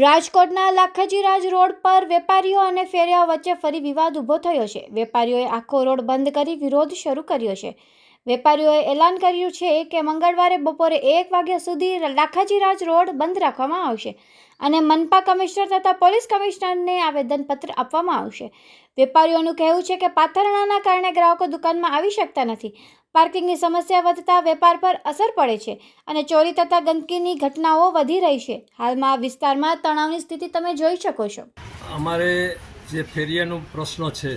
રાજકોટના લાખાજીરાજ રોડ પર વેપારીઓ અને ફેરિયાઓ વચ્ચે ફરી વિવાદ ઊભો થયો છે। વેપારીઓએ આખો રોડ બંધ કરી વિરોધ શરૂ કર્યો છે। વેપારીઓએ એલાન કર્યું છે કે મંગળવારે બપોરે 1 વાગ્યા સુધી લાખાજીરાજ રોડ બંધ રાખવામાં આવશે અને મનપા કમિશનર તથા પોલીસ કમિશનરને આવેદનપત્ર આપવામાં આવશે। વેપારીઓનું કહેવું છે કે પાથરણાના કારણે ગ્રાહકો દુકાનમાં આવી શકતા નથી। પાર્કિંગની સમસ્યા વધતા વેપાર પર અસર પડે છે અને ચોરી તથા ગંદકીની ઘટનાઓ વધી રહી છે। હાલમાં આ વિસ્તારમાં તણાવની સ્થિતિ તમે જોઈ શકો છો। અમારે જે ફેરિયાનો પ્રશ્ન છે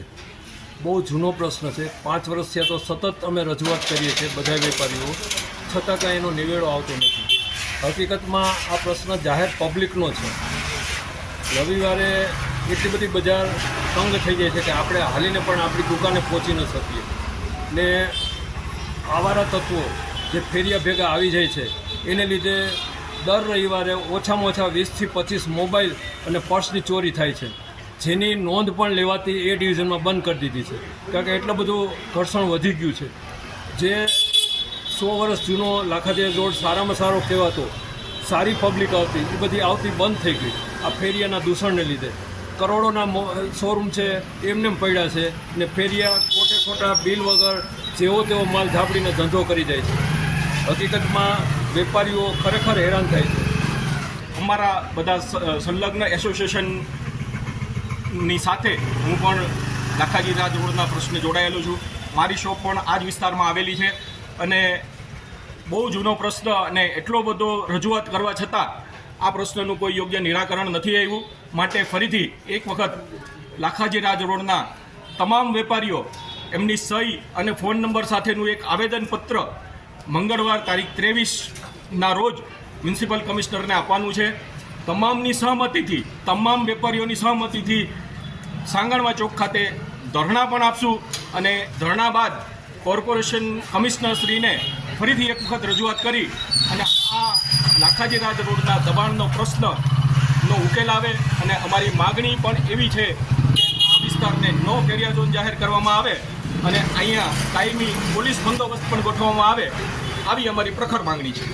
બહુ જૂનો પ્રશ્ન છે। 5 વર્ષથી તો સતત અમે રજૂઆત કરીએ છીએ બધા વેપારીઓ, છતાં કાંઈ એનો નિવેડો આવતો નથી। હકીકતમાં આ પ્રશ્ન જાહેર પબ્લિકનો છે। રવિવારે એટલી બધી બજાર તંગ થઈ જાય છે કે આપણે હાલીને પણ આપણી દુકાને પહોંચી ન શકીએ ને આવારા તત્વો જે ફેરિયા ભેગા આવી જાય છે એને લીધે દર રવિવારે ઓછામાં ઓછા 20થી 25 મોબાઈલ અને પર્સની ચોરી થાય છે, જેની નોંધ પણ લેવાતી એ ડિવિઝનમાં બંધ કરી દીધી છે, કારણ કે એટલું બધું ઘર્ષણ વધી ગયું છે। જે 100 વર્ષ જૂનો લાખાજીરાજ રોડ સારામાં સારો કહેવાતો, સારી પબ્લિક આવતી, એ બધી આવતી બંધ થઈ ગઈ આ ફેરિયાના દૂષણને લીધે। કરોડોના શોરૂમ છે એમને પડ્યા છે ને ફેરિયા ખોટે ખોટા બિલ વગર જેવો તેવો માલ ઝાપડીને ધંધો કરી જાય છે। હકીકતમાં વેપારીઓ ખરેખર હેરાન થાય છે। અમારા બધા સંલગ્ન એસોસિએશનની સાથે હું પણ લાખાજીરાજ રોડના પ્રશ્ને જોડાયેલો છું। મારી શોપ પણ આ જ વિસ્તારમાં આવેલી છે અને બહુ જૂનો પ્રશ્ન અને એટલો બધો રજૂઆત કરવા છતાં આ પ્રશ્નનું કોઈ યોગ્ય નિરાકરણ નથી આવ્યું। માટે ફરીથી એક વખત લાખાજીરાજ રોડના તમામ વેપારીઓ એમની સહી અને ફોન નંબર સાથેનું એક આવેદનપત્ર મંગળવાર તારીખ 23ના રોજ મ્યુનિસિપલ કમિશનરને આપવાનું છે। તમામની સહમતિથી, તમામ વેપારીઓની સહમતિથી સાંગણવા ચોક ખાતે ધરણા પણ આપશું અને ધરણા બાદ કોર્પોરેશન કમિશનરશ્રીને ફરીથી એક વખત રજૂઆત કરી અને આ લાખાજીરાજ રોડના દબાણનો પ્રશ્નનો ઉકેલ આવે। અને અમારી માગણી પણ એવી છે કે આ વિસ્તારને નો ફેરિયા ઝોન જાહેર કરવામાં આવે અને અહીંયા કાયમી પોલીસ બંદોબસ્ત પણ ગોઠવવામાં આવે, આવી અમારી પ્રખર માગણી છે।